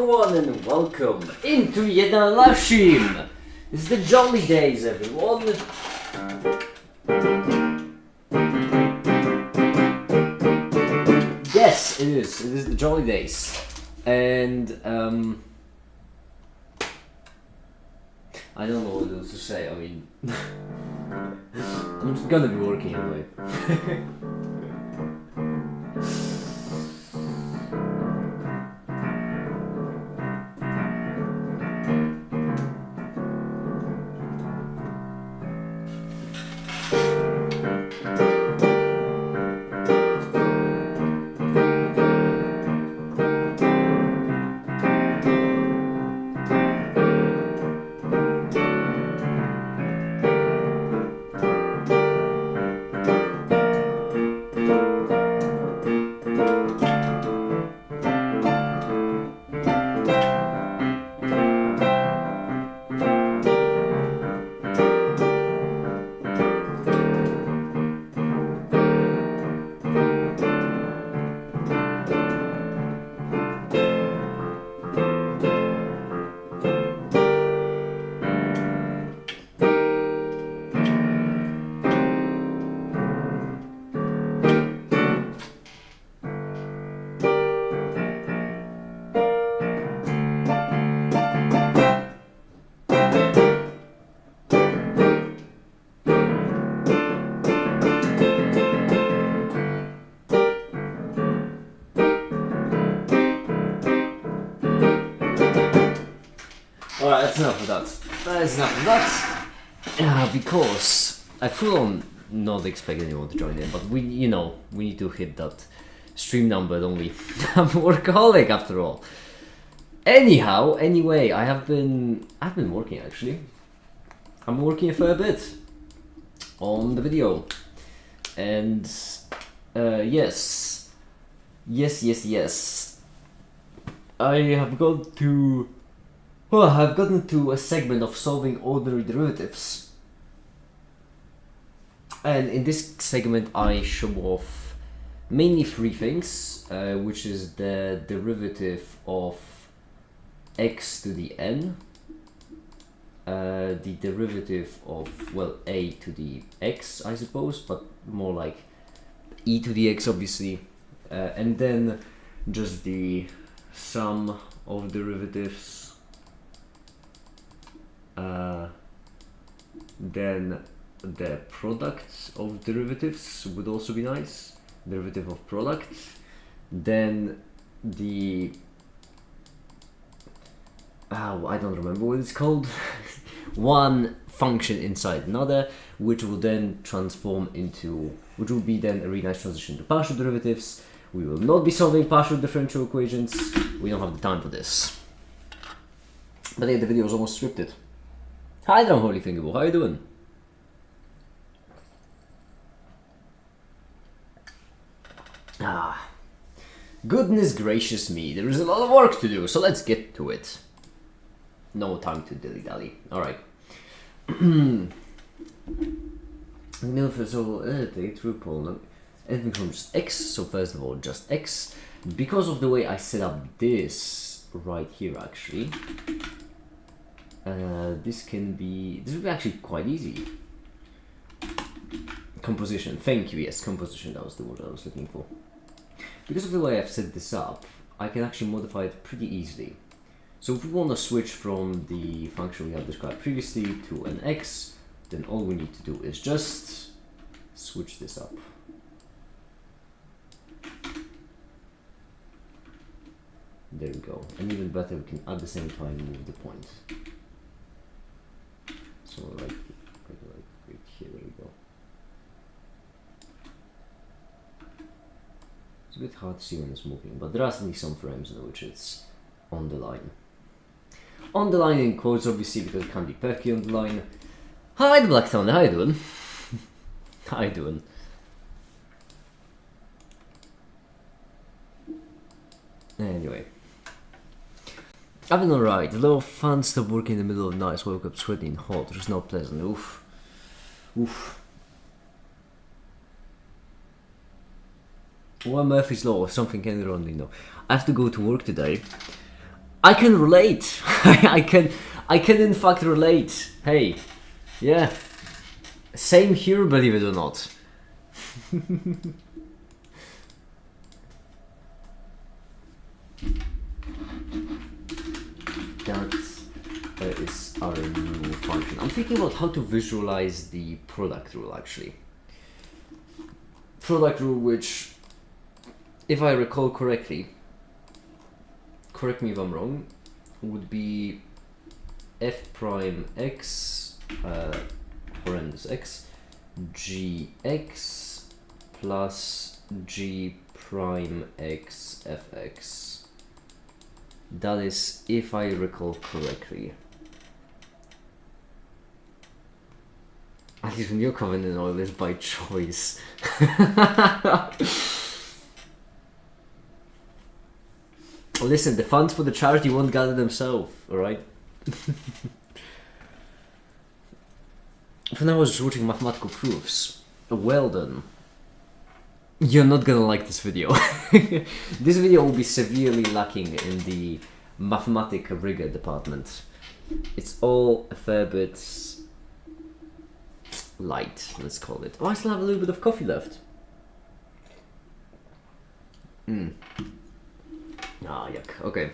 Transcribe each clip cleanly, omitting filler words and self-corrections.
everyone and welcome into yet another live stream. This is the jolly days, everyone. Yes, it is. It is the jolly days, and I don't know what else to say. I mean, I'm just gonna be working anyway. Alright, that's enough of that. That is enough of that. Because I full on not expect anyone to join in, but we need to hit that stream number, don't we? I'm a workaholic after all. Anyhow, anyway, I've been working actually. I'm working a fair bit on the video, and yes. I have got to. Well, I've gotten to a segment of solving ordinary derivatives, and in this segment I show off mainly three things, which is the derivative of x to the n, the derivative of, well, a to the x, I suppose, but more like e to the x, obviously, and then just the sum of derivatives. Then the product of derivatives would also be nice. Derivative of product. Then the I don't remember what it's called. One function inside another, which will then transform into, which will be then a really nice transition to partial derivatives. We will not be solving partial differential equations. We don't have the time for this. But yeah, the video is almost scripted. Hi there, Holy Fingerball. How you doing? Goodness gracious me, there is a lot of work to do, so let's get to it. No time to dilly-dally. Alright. First of all, take through Poland. Anything from just x, so first of all, just x. Because of the way I set up this right here, actually, this will be actually quite easy. Composition, thank you, yes, composition, that was the word I was looking for. Because of the way I've set this up, I can actually modify it pretty easily. So if we want to switch from the function we have described previously to an x, then all we need to do is just switch this up. There we go, and even better, we can at the same time move the point. So right here, there we go. It's a bit hard to see when it's moving, but there are certainly some frames in which it's on the line. On the line in quotes, obviously, because it can't be perfectly on the line. Hi, the Black Thunder, how you doing? How you doing? Anyway. I've been alright. A lot of fun stuff working in the middle of the night. Woke up sweaty and hot, which is not pleasant. Oof. Oof. Well, Murphy's Law, if something can wrong, you know. I have to go to work today. I can relate. I can in fact relate. Hey, yeah, same here, believe it or not. That is our new function. I'm thinking about how to visualize the product rule actually. Product rule, which, if I recall correctly, correct me if I'm wrong, would be f prime x horrendous x gx plus g prime x fx. That is, if I recall correctly. At least when you're covered in oil, is by choice. Listen, the funds for the charity won't gather themselves, alright? For now I was just watching mathematical proofs. Well done. You're not gonna like this video. This video will be severely lacking in the mathematic rigor department. It's all a fair bit light, let's call it. Oh, I still have a little bit of coffee left. Ah, yuck. Okay.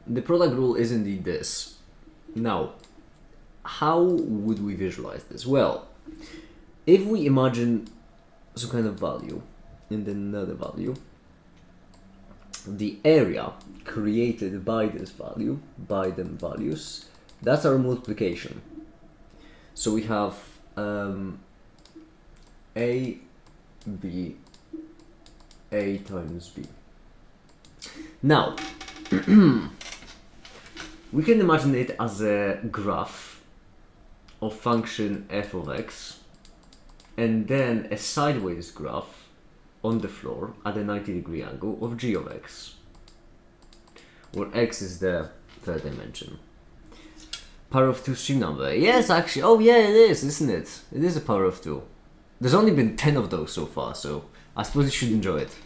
The product rule is indeed this. Now, how would we visualize this? Well, if we imagine some kind of value and then another value, the area created by this value, by them values, that's our multiplication. So we have A, B, A times B. Now, we can imagine it as a graph of function f of x, and then a sideways graph on the floor at a 90-degree angle of g of x, where x is the third dimension. Power of 2 string number. Yes, actually. Oh yeah, it is, isn't it? It is a power of 2. There's only been 10 of those so far, so I suppose you should enjoy it.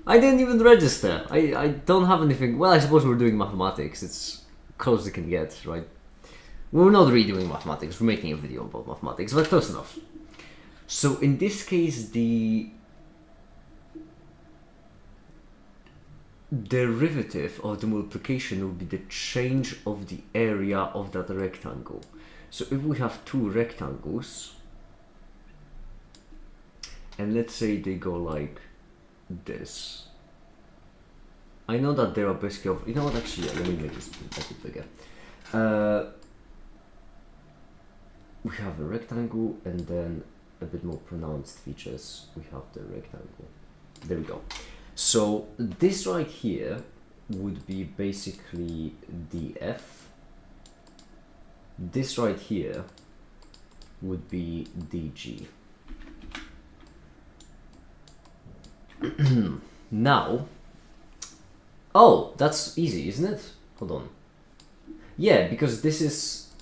I didn't even register. I don't have anything. Well, I suppose we're doing mathematics. It's close as it can get, right? We're not really doing mathematics. We're making a video about mathematics, but close enough. So in this case, the derivative of the multiplication will be the change of the area of that rectangle. So if we have two rectangles, and let's say they go like this. I know that there are basically of, you know what, actually, yeah, let me make this a bit bigger. We have a rectangle and then a bit more pronounced features. We have the rectangle. There we go. So this right here would be basically df. This right here would be dg. Now, oh, that's easy, isn't it? Hold on. Yeah, because this is,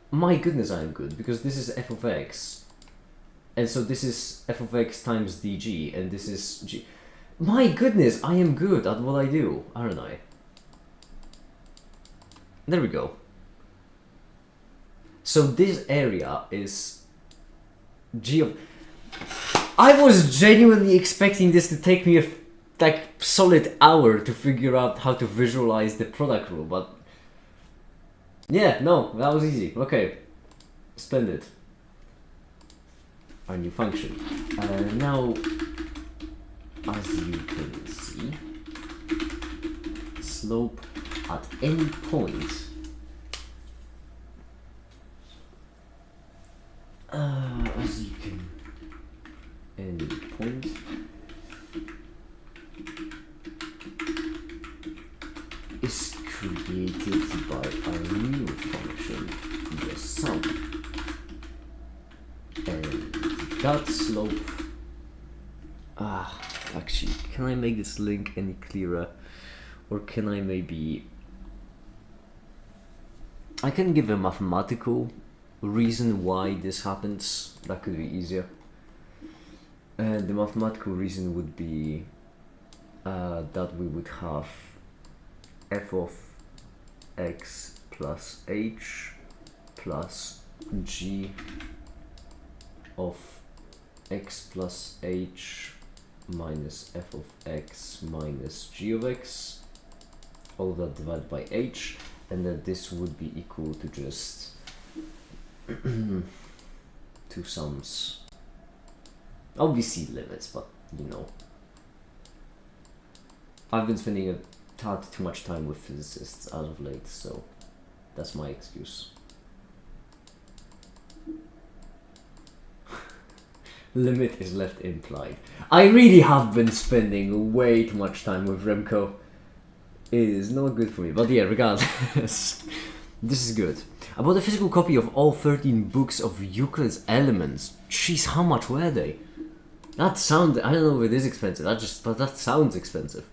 my goodness, I am good, because this is f of x, and so this is f of x times dg, and this is g. My goodness, I am good at what I do, aren't I? There we go. So this area is g of... I was genuinely expecting this to take me a like solid hour to figure out how to visualize the product rule, but yeah, no, that was easy. Okay, splendid. Our new function. Now, as you can see, slope at any point as you can any point is created by our new function, the sum, and that slope, actually, can I make this link any clearer, or can I maybe, I can give a mathematical reason why this happens. That could be easier. And the mathematical reason would be that we would have f of x plus h plus g of x plus h minus f of x minus g of x, all of that divided by h, and then this would be equal to just two sums. Obviously limits, but you know. I've been spending a tad too much time with physicists as of late, so that's my excuse. Limit is left implied. I really have been spending way too much time with Remco. It is not good for me, but yeah, regardless. This is good. I bought a physical copy of all 13 books of Euclid's Elements. Jeez, how much were they? That sounds, I don't know if it is expensive, but that sounds expensive.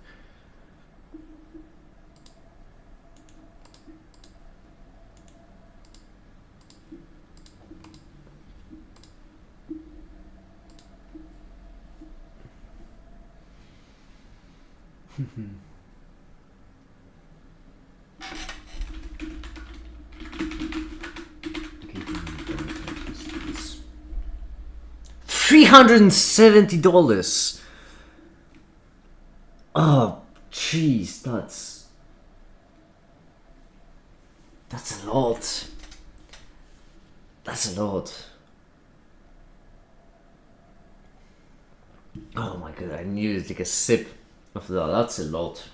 $370. Oh, jeez, that's a lot. That's a lot. Oh my god, I needed to take a sip of that. That's a lot.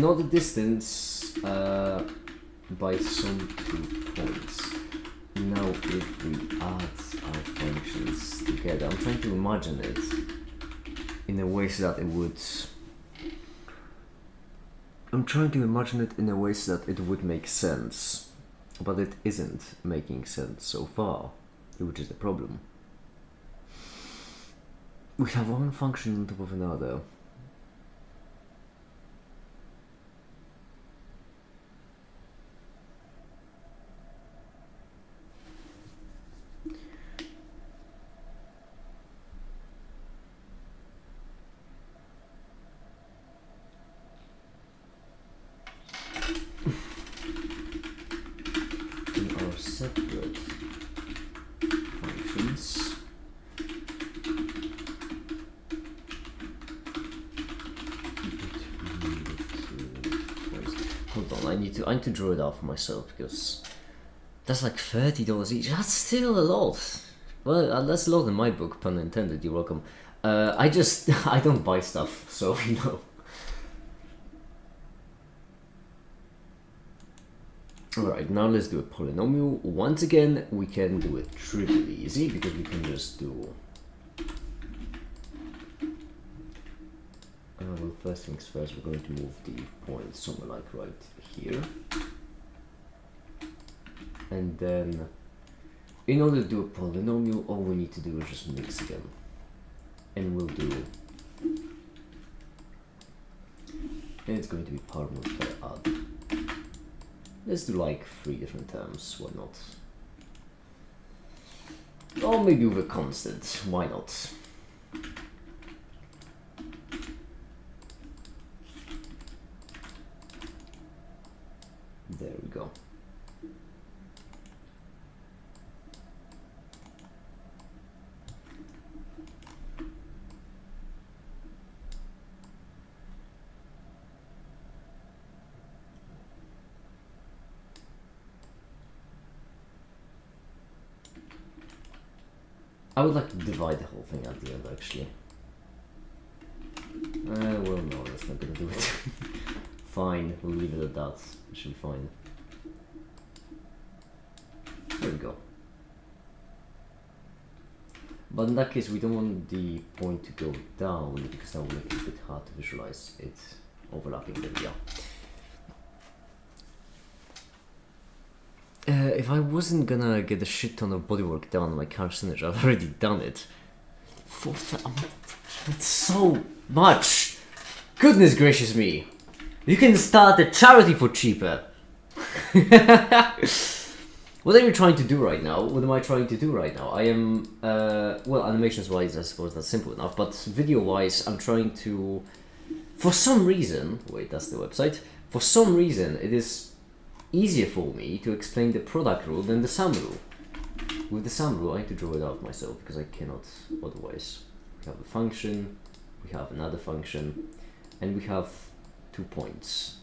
Know the distance by some 2 points. Now if we add our functions together, I'm trying to imagine it in a way so that it would make sense, but it isn't making sense so far, which is the problem. We have one function on top of another. Separate functions. Hold on, I need to draw it out for myself because that's like $30 each. That's still a lot. Well, that's a lot in my book, pun intended. You're welcome. I don't buy stuff, so you know. Alright, now let's do a polynomial. Once again, we can do it trivially easy because we can just do... well, first things first, we're going to move the point somewhere like right here. And then, in order to do a polynomial, all we need to do is just mix again. And we'll do... and it's going to be part multiply add. Let's do like 3 different terms, why not? Or maybe with a constant, why not? There we go. I would like to divide the whole thing at the end, actually. Well, no, that's not gonna do it. Fine, we'll leave it at that. It should be fine. There we go. But in that case, we don't want the point to go down because that will make it a bit hard to visualize it overlapping. There we if I wasn't gonna get a shit ton of bodywork done on my car signage, I've already done it. 4,000. It's so much. Goodness gracious me. You can start a charity for cheaper. What are you trying to do right now? What am I trying to do right now? I am, well, animations wise, I suppose that's simple enough, but video wise, I'm trying to, for some reason, wait, that's the website. For some reason, it is easier for me to explain the product rule than the sum rule. With the sum rule, I need to draw it out myself because I cannot otherwise. We have a function, we have another function, and we have 2 points.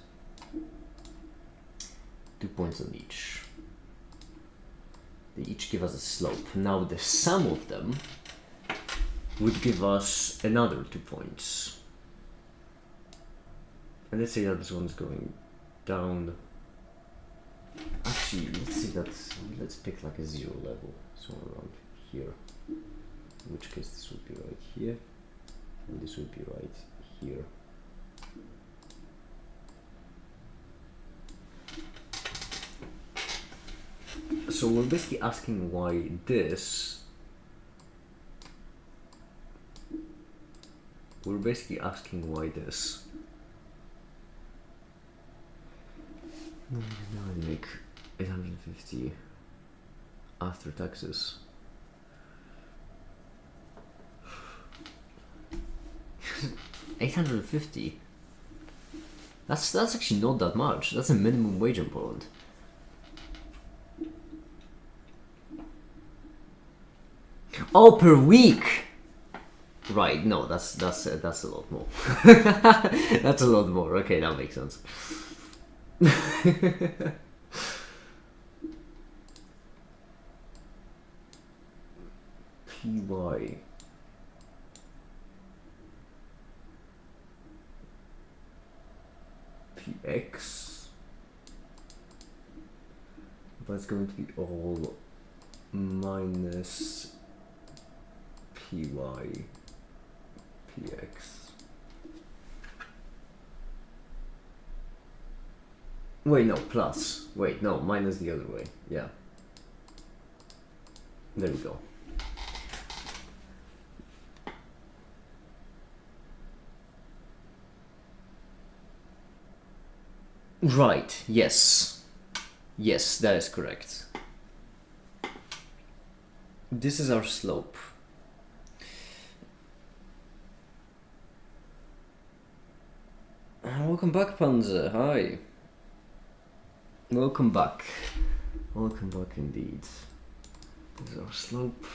2 points on each. They each give us a slope. Now the sum of them would give us another 2 points. And let's say that this one's going down. Actually, let's see that. Let's pick like a 0 level, somewhere around here. In which case this would be right here, and this would be right here. So we're basically asking why this. We're basically asking why this. Now I make 850 after taxes. $850. That's actually not that much. That's a minimum wage in Poland. Oh, per week. Right? No, that's a lot more. That's a lot more. Okay, that makes sense. PY. PX. That's going to be all minus PY PX. Wait, no, plus. Wait, no, minus the other way. Yeah. There we go. Right, yes. Yes, that is correct. This is our slope. Welcome back, Panzer. Hi. Welcome back. Welcome back indeed. This is our slope.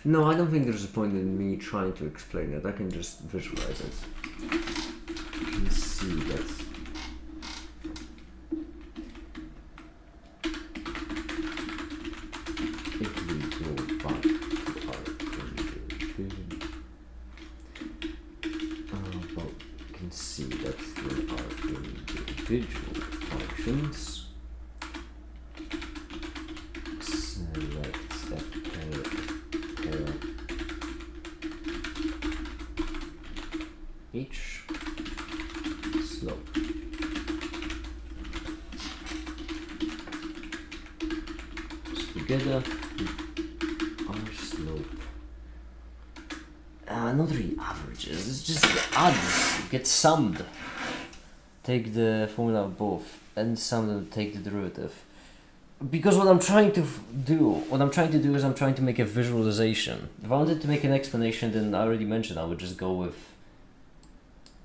No, I don't think there's a point in me trying to explain it. I can just visualize it. You can see that. If we go back to our vision, well, you can see that there are individual functions. Select a pair each slope. So together, our slope. Not really averages, it's just adds, get summed. Take the formula of both and sum them, take the derivative. Because what I'm trying to do is I'm trying to make a visualization. If I wanted to make an explanation, then I already mentioned I would just go with,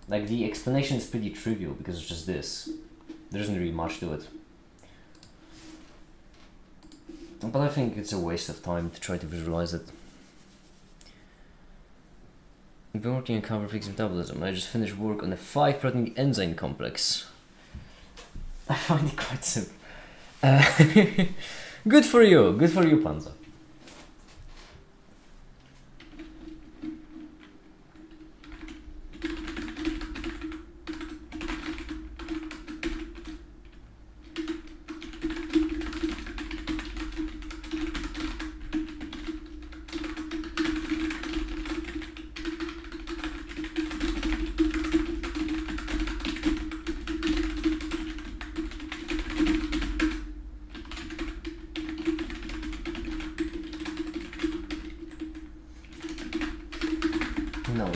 like, the explanation is pretty trivial because it's just this. There isn't really much to it. But I think it's a waste of time to try to visualize it. I've been working on cover fixed metabolism. I just finished work on a 5-protein enzyme complex. I find it quite simple. Good for you, Panzer.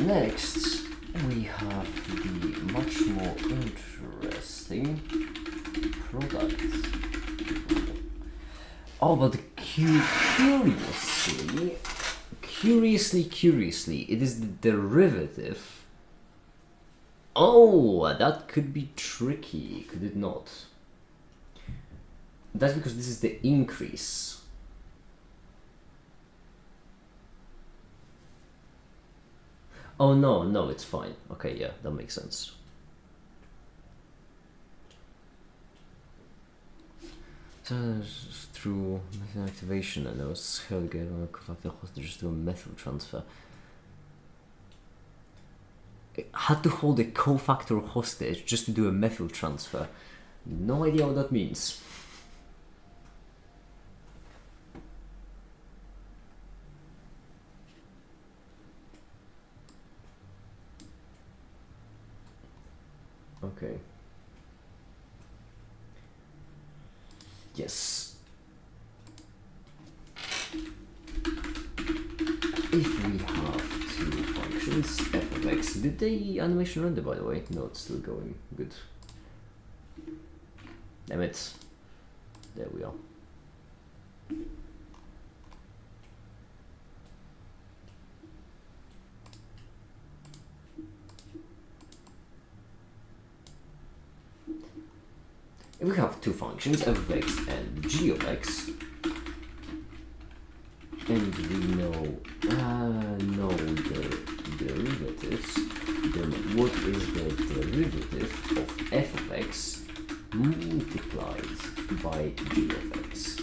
next we have the much more interesting product. Oh, but curiously, it is the derivative. Oh, that could be tricky, could it not? That's because this is the increase. Oh no, it's fine. Okay, yeah, that makes sense. So through methyl activation, and I was held together on a cofactor hostage to a methyl transfer. I had to hold a cofactor hostage just to do a methyl transfer. No idea what that means. Okay. Yes. If we have two functions, f of x, did the animation render by the way? No, it's still going. Good. Damn it. There we are. If we have two functions, f of x and g of x, and we know the derivatives, then what is the derivative of f of x multiplied by g of x?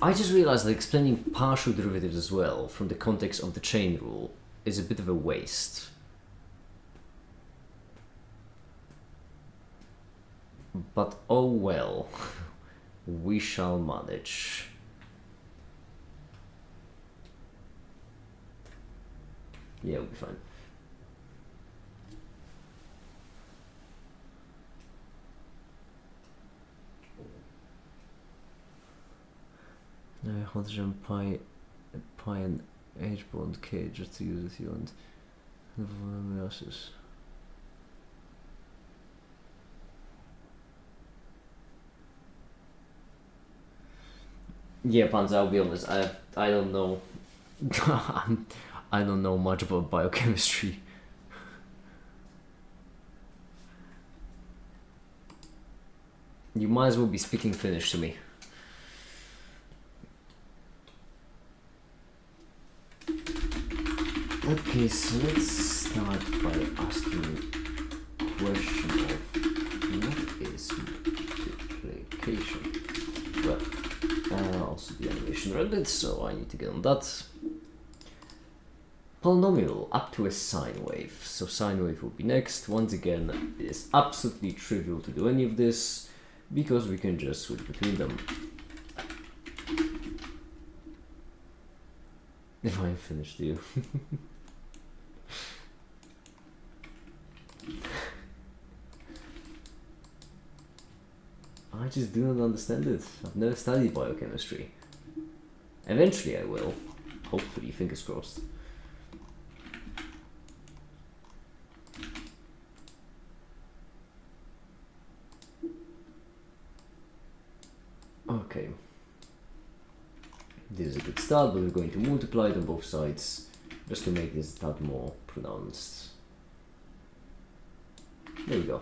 I just realized that explaining partial derivatives as well from the context of the chain rule is a bit of a waste. But oh well, we shall manage. Yeah, we'll be fine. No, hold on, pi and h bond k just to use if you want. Yeah, Panzer, I'll be honest, I don't know. I don't know much about biochemistry. You might as well be speaking Finnish to me. Okay, so let's start by asking a question of what is multiplication? Well, also the animation rendered, so I need to get on that. Polynomial up to a sine wave. So sine wave will be next. Once again, it is absolutely trivial to do any of this because we can just switch between them. If I am finished, you. I just do not understand it. I've never studied biochemistry. Eventually I will. Hopefully, fingers crossed. Okay. This is a good start, but we're going to multiply it on both sides just to make this that more pronounced. There we go.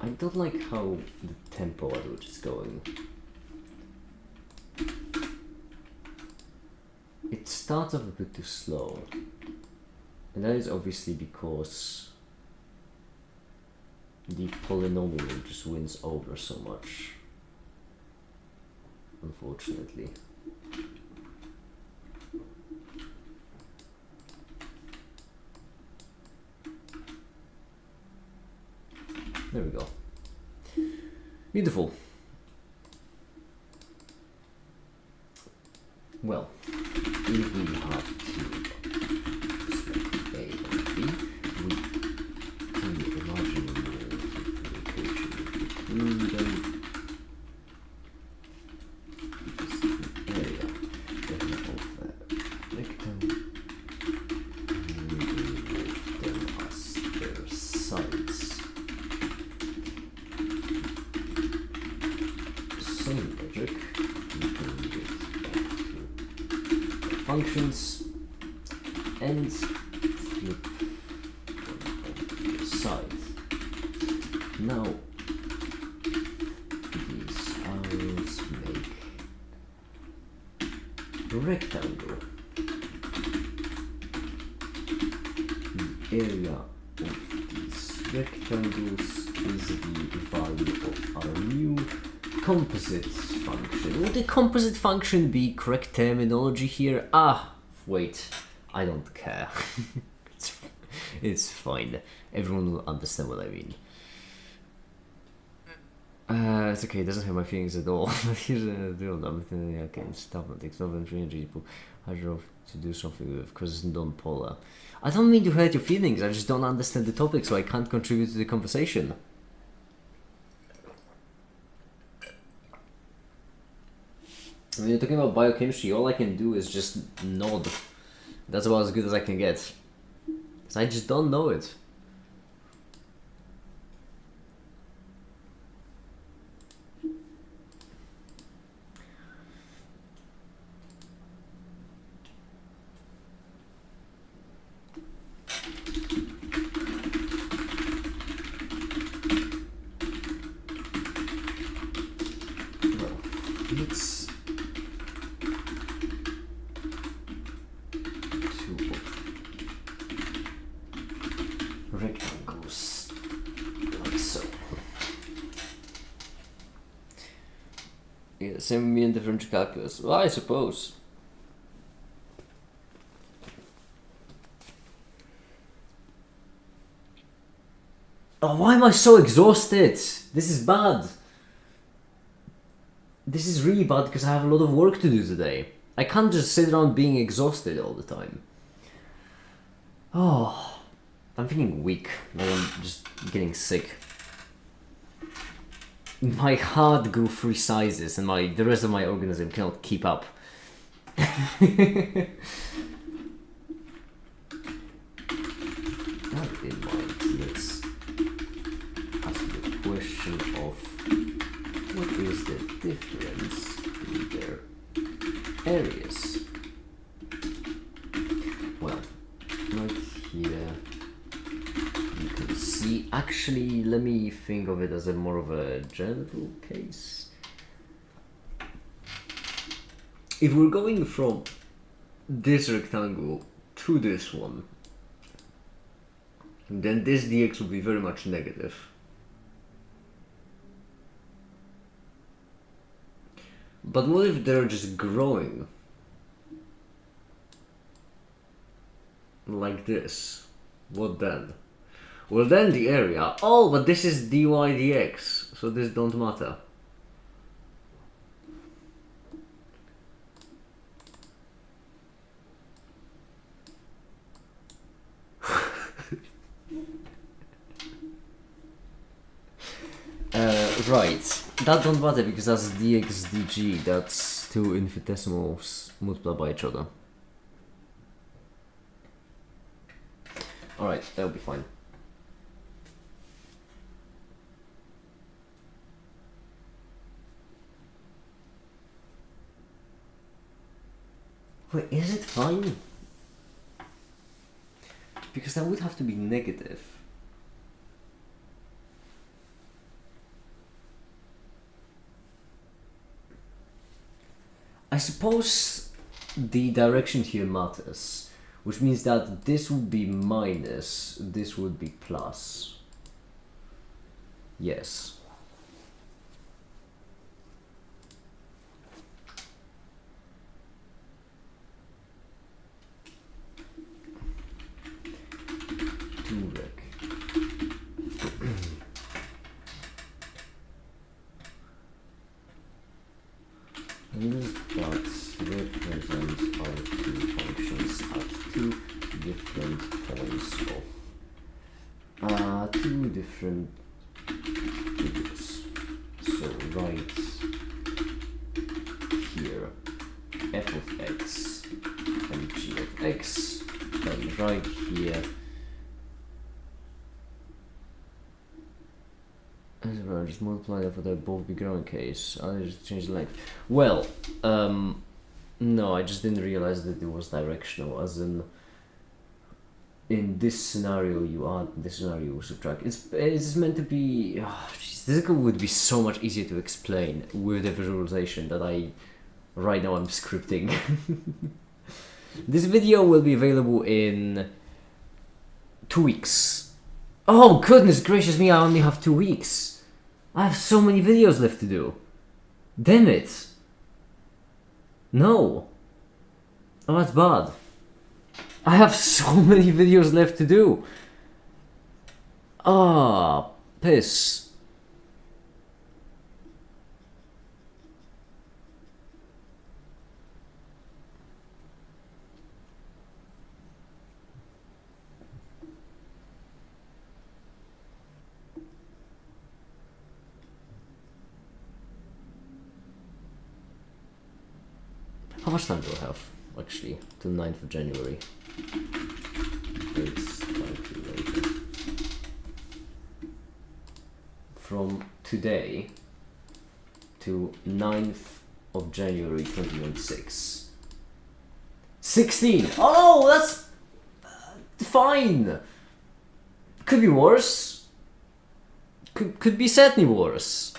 I don't like how the tempo at which it's going. It starts off a bit too slow. And that is obviously because the polynomial just wins over so much. Unfortunately. There we go. Beautiful. Well, if we have to select A and B, we can imagine the multiplication functions and flip on the side. Now these arrows make a rectangle. The area of these rectangles is the value of our new composite function. Would the composite function be correct terminology here? Ah, wait, I don't care. it's fine. Everyone will understand what I mean. It's okay, it doesn't hurt my feelings at all. Here's a real I can stop and take stuff and change people. I drove to do something with because it's non-polar. I don't mean to hurt your feelings, I just don't understand the topic, so I can't contribute to the conversation. When you're talking about biochemistry, all I can do is just nod. That's about as good as I can get. Because I just don't know it. Rectangles, like so. Yeah, same with me in differential calculus. Well, I suppose. Oh, why am I so exhausted? This is bad. This is really bad because I have a lot of work to do today. I can't just sit around being exhausted all the time. Oh, I'm feeling weak. Like I'm just getting sick. My heart grew 3 sizes and the rest of my organism cannot keep up. That in mind, let's ask the question of what is the difference in their areas? Well, right here you can see, actually let me think of it as a more of a general case. If we're going from this rectangle to this one, then this dx will be very much negative. But what if they're just growing? Like this. What then? Well then the area... Oh, but this is dy dx, so this don't matter. Right, that don't matter because that's dx dg, that's 2 infinitesimals multiplied by each other. Alright, that'll be fine. Wait, is it fine? Because that would have to be negative. I suppose the direction here matters, which means that this would be minus, this would be plus. Yes. Use dots represent our 2 functions at 2 different points of 2 different figures. So right here f of x and g of x, and right here just multiply that for that both be growing case. I'll just change the length. Well, No, I just didn't realize that it was directional, as in this scenario you add, this scenario you subtract. It's meant to be, this would be so much easier to explain with a visualization that right now I'm scripting. This video will be available in 2 weeks. Oh goodness gracious me, I only have 2 weeks. I have so many videos left to do. Damn it. No. Oh, that's bad. I have so many videos left to do. Ah, piss. How much time do I have, actually, to the 9th of January? It's slightly later. From today to 9th of January 2026. 16! Oh, that's fine! Could be worse. Could be certainly worse.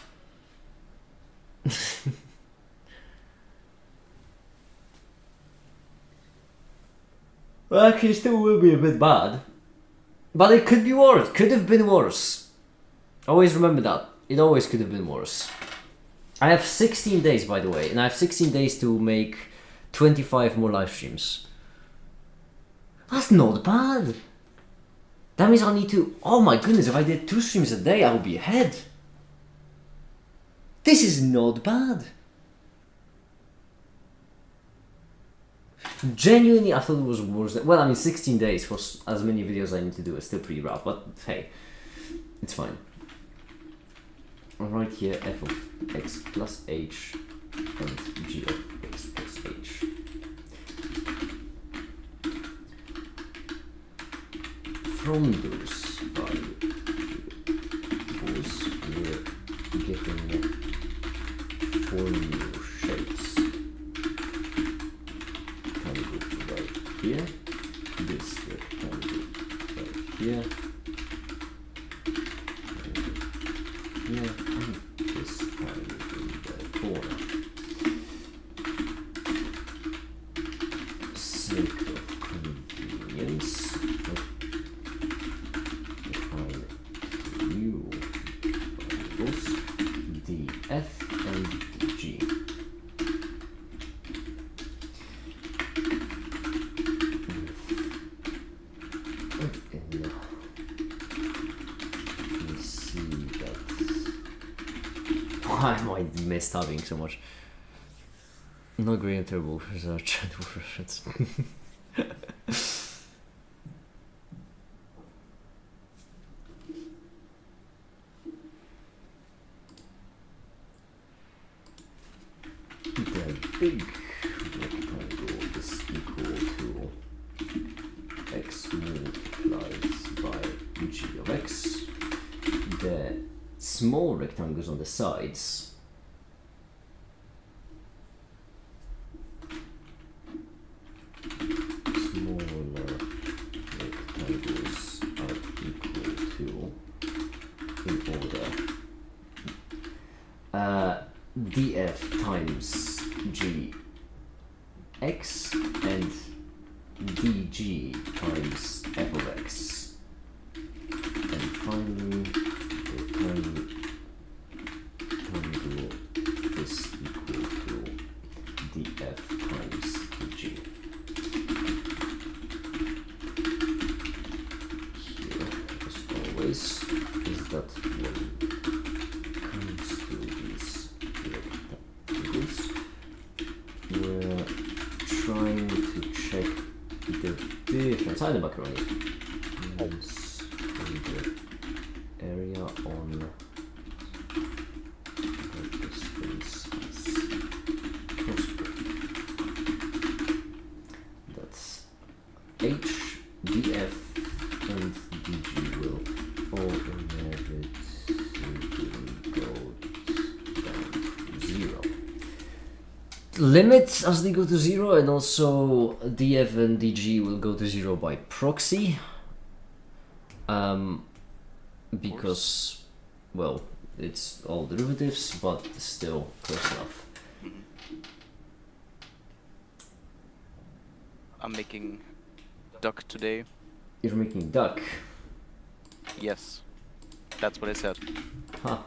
Well, actually, still will be a bit bad. But it could be worse. Could have been worse. Always remember that. It always could have been worse. I have 16 days, by the way. And I have 16 days to make 25 more live streams. That's not bad. That means I need to... Oh my goodness, if I did 2 streams a day, I would be ahead. This is not bad. Genuinely, I thought it was worse than, well, I mean, 16 days for as many videos as I need to do is still pretty rough, but hey, it's fine. I'll write here f of x plus h and g of x plus h. From those variables, we're getting 4 new shapes. Here, this rectangle right here, and this triangle in the corner. Sake of convenience, define new variables, df and dg. Why am I misstubbing so much? Not great and terrible research. The big rectangle is equal to x multiplied by g of x. The small rectangles on the sides are equal to, in order, df times g x and dg times f of x, and finally the triangle is equal to df times dg. Here, as always, is that when it comes to these rectangles, we're trying to check the difference. I the macaroni. The area on the space as crossbreak. That's h, df, and dg will all inherit go down to 0. limit as they go to 0, and also df and dg will go to 0 by proxy. Because, well, it's all derivatives, but still close enough. I'm making duck today. You're making duck. Yes, that's what I said. Huh.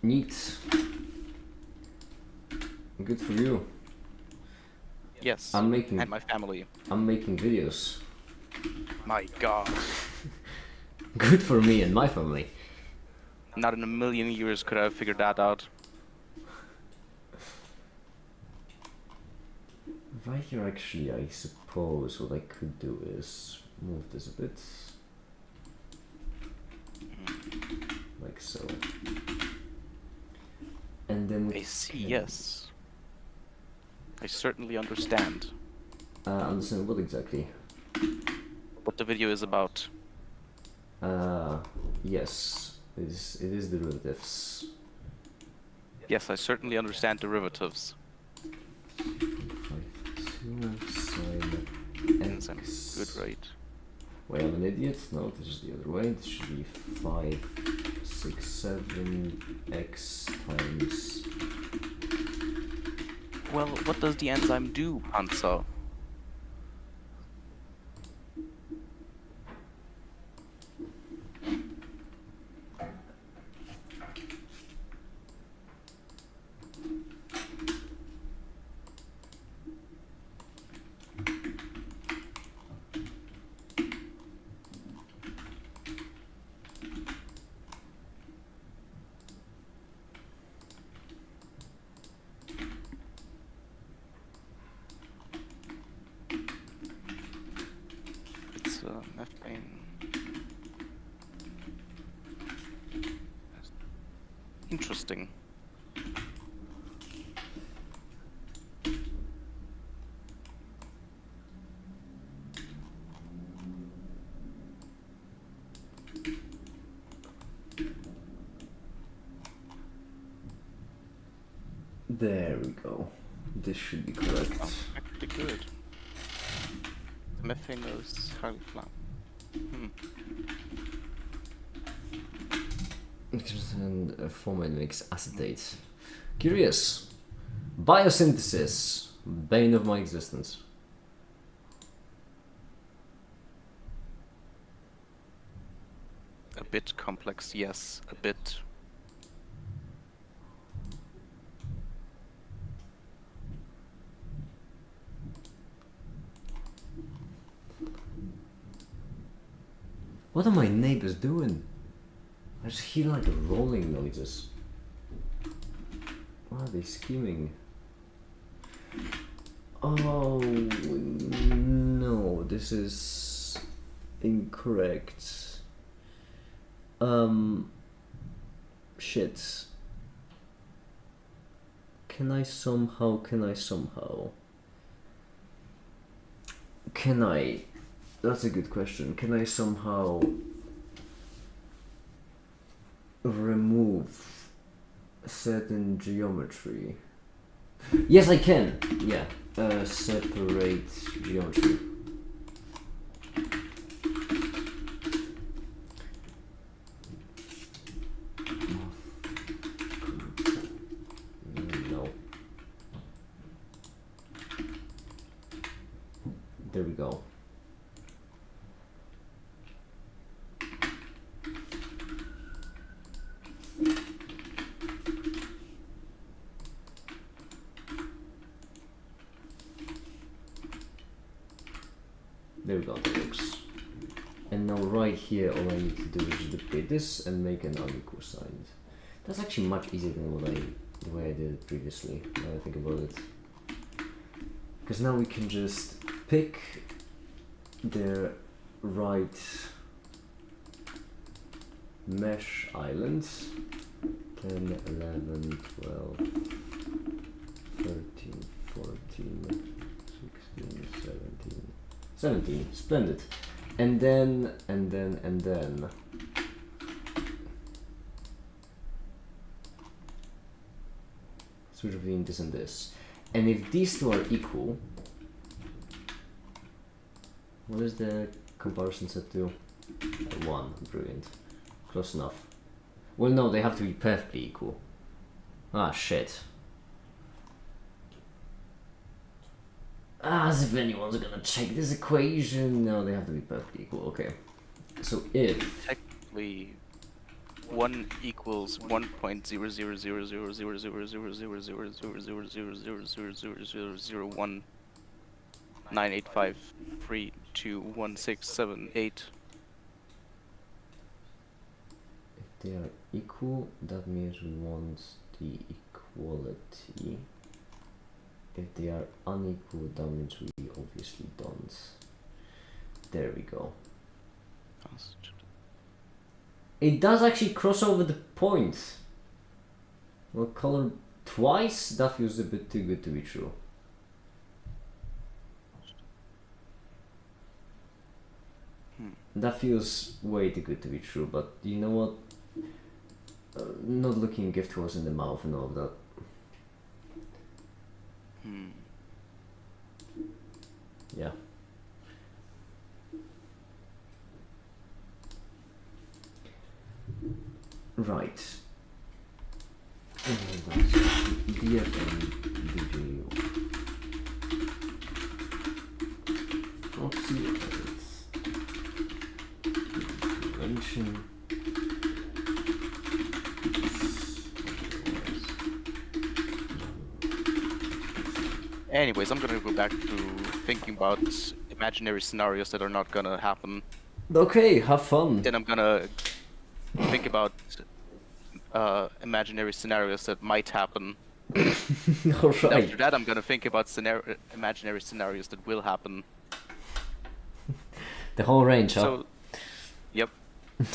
Neat. Good for you. Yes, I'm making and my family. I'm making videos. My God. Good for me and my family. Not in a million years could I have figured that out. Right here, actually, I suppose what I could do is move this a bit. Like so. And then we I see, yes. I certainly understand understand what exactly? what the video is about. Yes, it is derivatives. Yes, I certainly understand derivatives. 5.2 sine Hence, I'm x. good, right? Wait, I'm an idiot. No, this is the other way. This should be 567 x times. Well, what does the enzyme do, Hansa? It's methane. Interesting. There we go. This should be correct. Oh, actually good. Methane is highly flammable. And formalin makes acetate. Curious. Biosynthesis. Bane of my existence. A bit complex, yes, a bit. What are my neighbors doing? I just hear like rolling noises. What are they scheming? Oh no, this is incorrect. Shit. Can I somehow? That's a good question. Can I somehow remove certain geometry? Yes, I can. Yeah. Separate geometry. No. There we go. There we go, that works. And now right here, all I need to do is duplicate this and make an unequal sign. That's actually much easier than the way I did it previously, now I think about it. Because now we can just pick the right mesh islands. 10, 11, 12, 13, 14, 16, 17, splendid. And then. Let's Switch between this and this. And if these two are equal, what is the comparison set to? 1. Brilliant. Close enough. Well, no, they have to be perfectly equal. Ah, shit. As if anyone's gonna check this equation. No, they have to be perfectly equal. Okay. So if Technically, 1 equals 1.000000000000198532167 if they are equal, that means we want the equality. If they are unequal, that means we obviously don't. There we go. It does actually cross over the point. Well, color twice? That feels a bit too good to be true. That feels way too good to be true, but you know what? Not looking gift horse in the mouth and all of that. Yeah. Right. DFM DJU. Proxy edits. Convention. Anyways, I'm gonna go back to thinking about imaginary scenarios that are not gonna happen. Okay, have fun. Then I'm gonna think about imaginary scenarios that might happen. Alright. After that, I'm gonna think about imaginary scenarios that will happen. The whole range, huh? So, yep.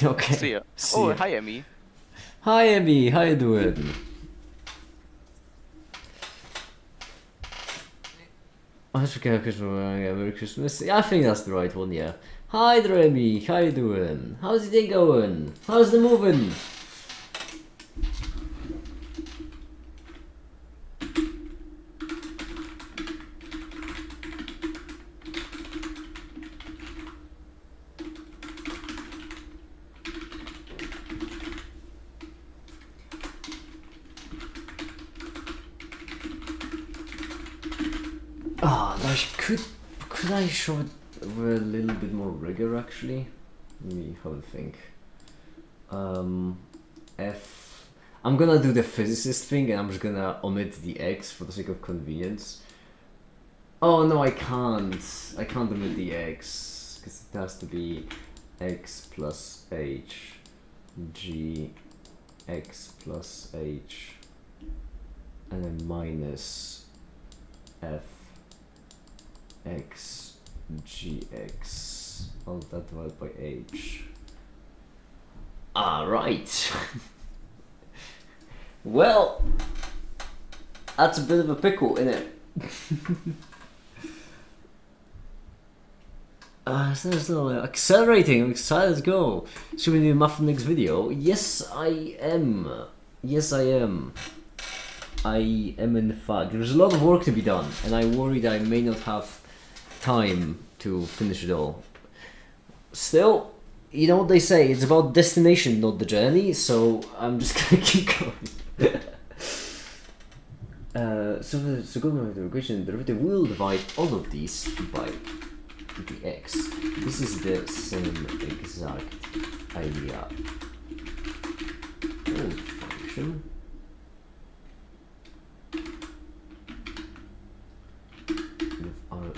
Okay. See ya. See Oh, ya. hi, Emmy. Hi, Emmy. How you doing? I forget Merry Christmas. Yeah, I think that's the right one. Yeah. Hi, Remy. How you doing? How's the day going? How's the moving? Could I show it with a little bit more rigor actually? Let me have a think. I'm gonna do the physicist thing and I'm just gonna omit the x for the sake of convenience. Oh no, I can't. I can't omit the x because it has to be x plus h g x plus h and then minus f x gx, all that divided by h. Right. Well, that's a bit of a pickle, isn't it? So accelerating, I'm excited to go. Should we do math next video? Yes, I am. Yes, I am. I am in fact. There's a lot of work to be done, and I worry that I may not have time to finish it all. Still, you know what they say, it's about destination, not the journey, so I'm just gonna keep going. So going back to the equation, the derivative will divide all of these by the x. This is the same exact idea. Old function. With our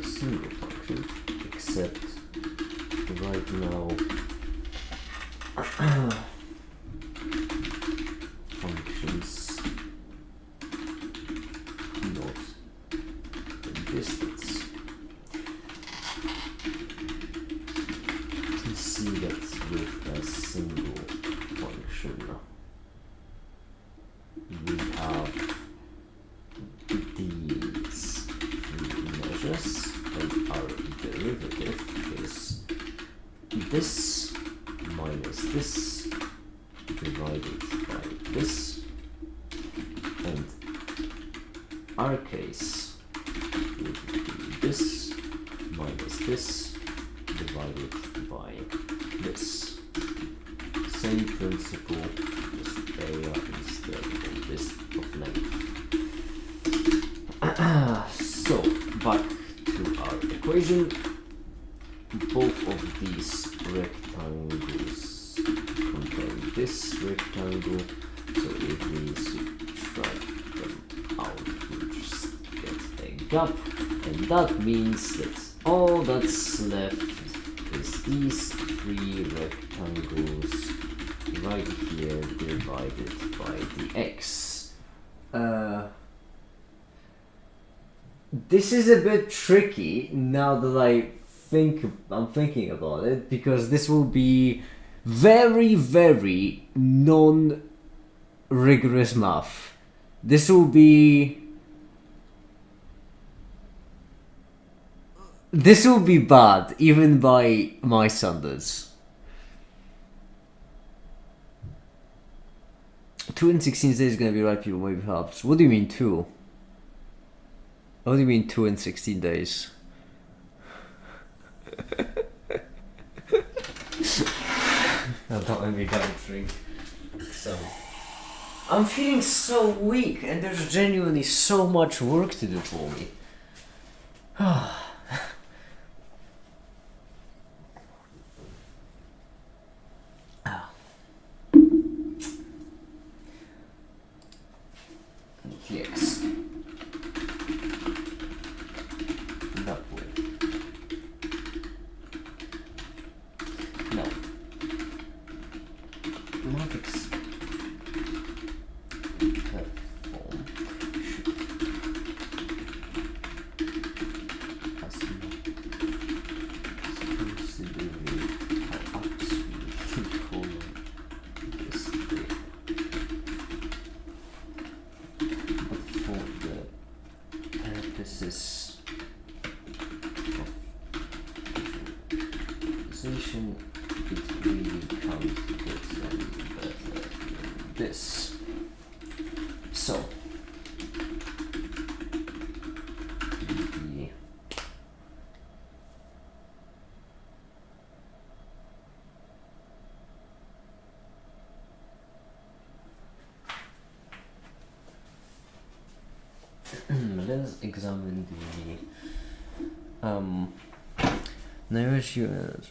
single function, except right now functions not the distance. You can see that with a single function we have these three measures, and our derivative is this minus this divided by this, and case would be this minus this divided by this. Same principle, just area instead of this of length. So, back to our equation. Both of these rectangles contain this rectangle, so if we subtract them out, we just get a gap, and that means that all that's left is these three rectangles right here divided by the x. This is a bit tricky now that I'm thinking about it, because this will be very, very non-rigorous math. This will be bad, even by my standards. 2 and 16 days is gonna be right, people, maybe perhaps. What do you mean 2? What do you mean 2 and 16 days? Don't let me down drink. So I'm feeling so weak, and there's genuinely so much work to do for me. Yes. That way. No. Matrix platform should consider how absolutely colon this data. But for the purposes of visualization, it really can't get any better than this. So, let's examine the narration.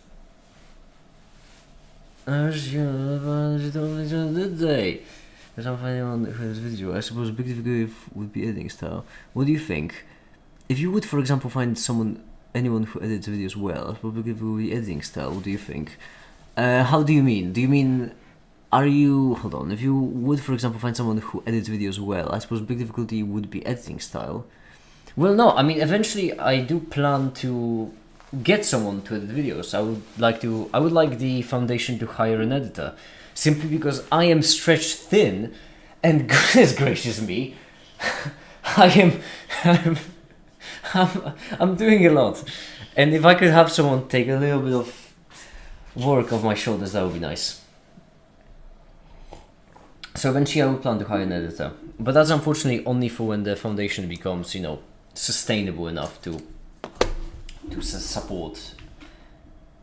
Today. As I'm finding on this video, I suppose a big difficulty would be editing style. What do you think? If you would, for example, find anyone who edits videos well, I suppose big difficulty would be editing style. What do you think? How do you mean? Do you mean, hold on, if you would, for example, find someone who edits videos well, I suppose big difficulty would be editing style. Well, no, I mean, eventually I do plan to get someone to edit videos. I would like the foundation to hire an editor, simply because I am stretched thin, and goodness gracious me, I'm doing a lot, and if I could have someone take a little bit of work off my shoulders, that would be nice. So eventually I will plan to hire an editor, but that's unfortunately only for when the foundation becomes, sustainable enough to support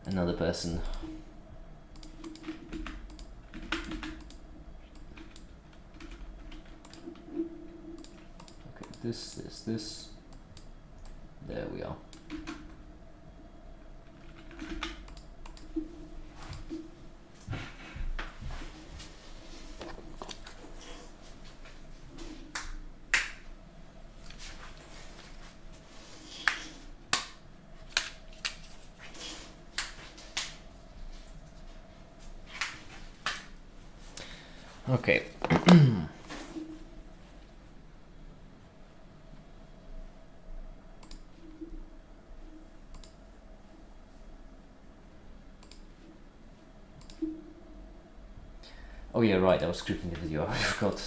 another person. Okay, this. There we are. Okay. Oh yeah, right, I was scripting the video, I forgot.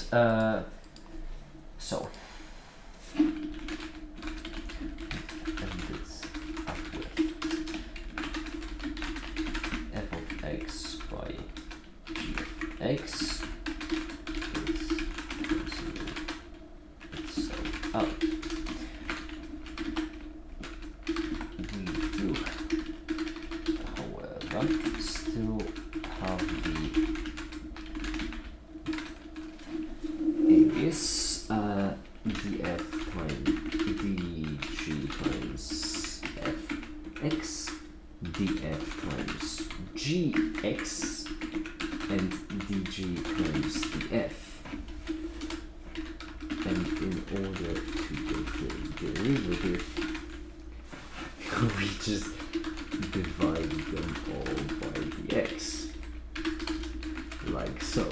So. And it's up with f of x by g of x. It's itself out. fact, still have the areas df times dg times fx, df times gx, and dg times df. And in order to get the derivative, we just divide them all by dx, like so.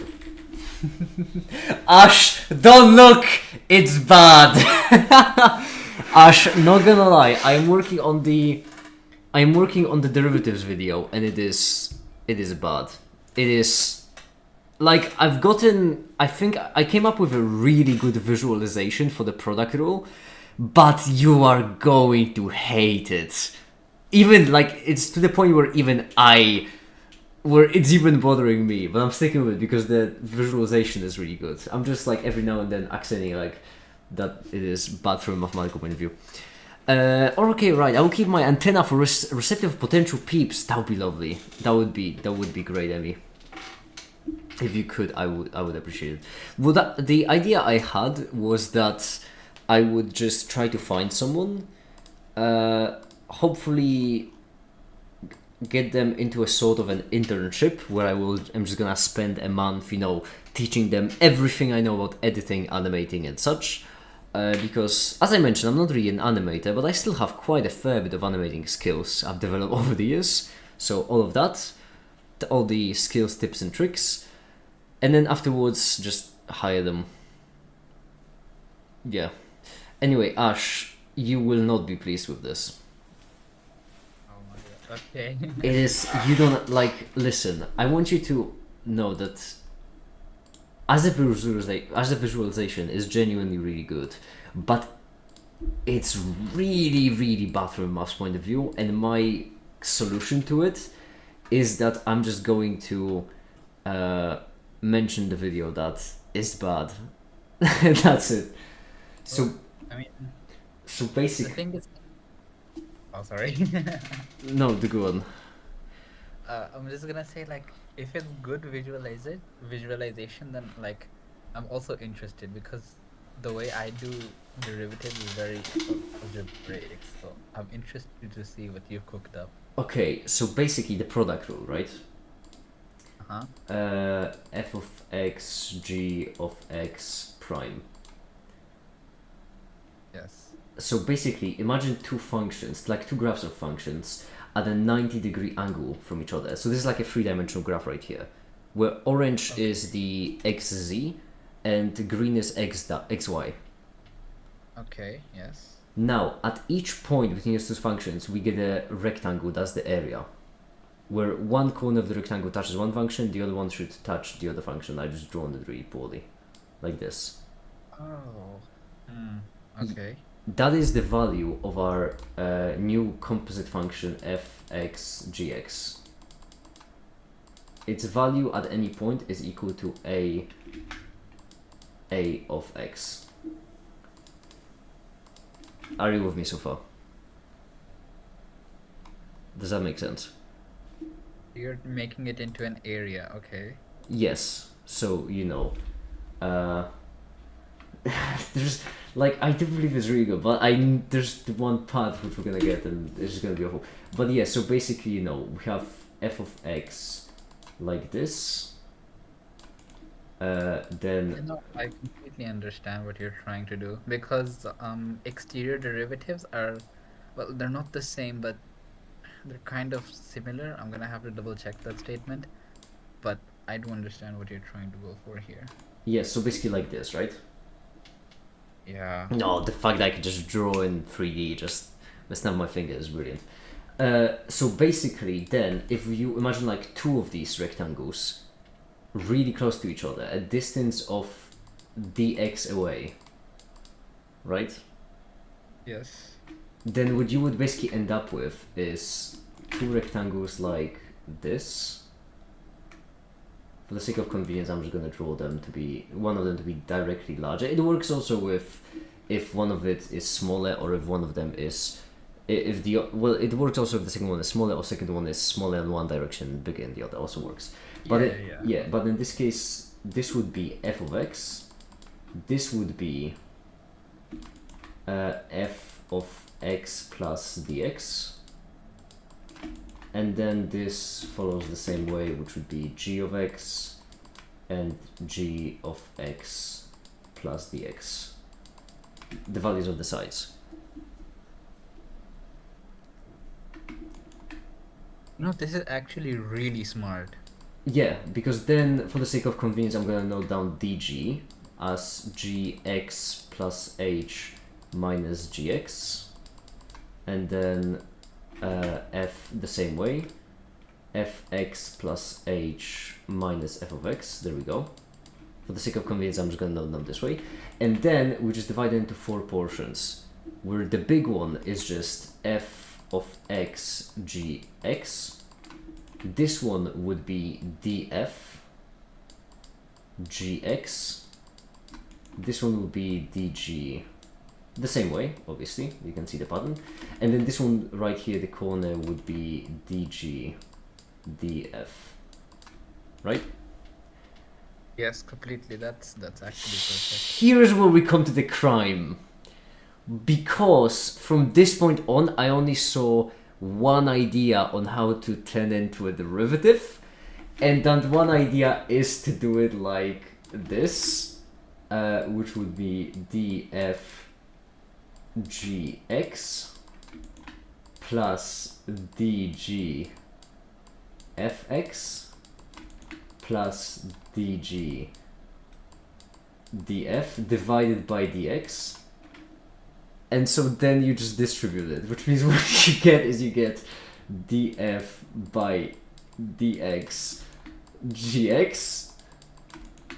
Ash, don't look! It's bad! Ash, not gonna lie, I'm working on the derivatives video, and it is bad. It is, like, I think I came up with a really good visualization for the product rule, but you are going to hate it. Even, like, it's to the point where it's even bothering me, but I'm sticking with it because the visualization is really good. I'm just, like, every now and then accenting, like, that it is bad from a mathematical point of view. Okay, right, I will keep my antenna for receptive potential peeps. That would be lovely. That would be great, Emmy. If you could, I would appreciate it. Well, the idea I had was that I would just try to find someone, hopefully get them into a sort of an internship where I'm just gonna spend a month, teaching them everything I know about editing, animating, and such. Because, as I mentioned, I'm not really an animator, but I still have quite a fair bit of animating skills I've developed over the years. So all of that, all the skills, tips, and tricks, and then afterwards just hire them. Yeah. Anyway, Ash, you will not be pleased with this. Okay. It is, you don't, like, listen, I want you to know that as a visualization is genuinely really good, but it's really, really bad from a maths point of view, and my solution to it is that I'm just going to mention the video that is bad. That's it. So, I mean, so the basically, thing is. Oh, sorry. no, the good one. I'm just gonna say, like, if it's good visualization, then, like, I'm also interested because the way I do derivatives is very algebraic. So I'm interested to see what you've cooked up. Okay, so basically the product rule, right? Uh-huh. F of x, g of x prime. Yes. So basically, imagine two functions, like two graphs of functions, at a 90-degree angle from each other. So this is like a three-dimensional graph right here, where orange is the xz, and green is xy. Okay. Yes. Now, at each point between these two functions, we get a rectangle, that's the area, where one corner of the rectangle touches one function, the other one should touch the other function. I just drawn it really poorly, like this. Oh. Okay. That is the value of our new composite function f(x)(gx). Its value at any point is equal to a of x. Are you with me so far? Does that make sense? You're making it into an area, okay? Yes. So, there's, like, I do believe it's really good, but there's the one part which we're gonna get, and it's just gonna be awful. But yeah, so basically, we have f of x like this. Then I completely understand what you're trying to do because exterior derivatives are, well, they're not the same, but they're kind of similar. I'm gonna have to double check that statement, but I do understand what you're trying to go for here. yeah, so basically like this, right? Yeah. No, the fact that I could just draw in 3D, just snap my finger is brilliant. So basically, then, if you imagine like two of these rectangles really close to each other, a distance of dx away, right? Yes. Then what you would basically end up with is two rectangles like this. For the sake of convenience, I'm just going to draw them to be, one of them to be directly larger. It works also with if one of it is smaller or if one of them is if the well, it works also if the second one is smaller, or second one is smaller in one direction, bigger in the other. Also works. But but in this case, this would be f of x. This would be f of x plus dx. And then this follows the same way, which would be g of x and g of x plus dx. The values of the sides. No, this is actually really smart. Yeah, because then, for the sake of convenience, I'm gonna note down dg as gx plus h minus gx, and then f the same way, fx plus h minus f of x. There we go. For the sake of convenience, I'm just gonna note them this way, and then we just divide it into 4 portions, where the big one is just f of x gx. This one would be df gx. This one will be dg, the same way, obviously, you can see the pattern. And then this one right here, the corner, would be dg df, right? Yes, completely. That's actually perfect. Here's where we come to the crime. Because from this point on, I only saw one idea on how to turn into a derivative, and that one idea is to do it like this, which would be df gx plus dg fx plus dg df divided by dx. And so then you just distribute it, which means what you get is you get df by dx gx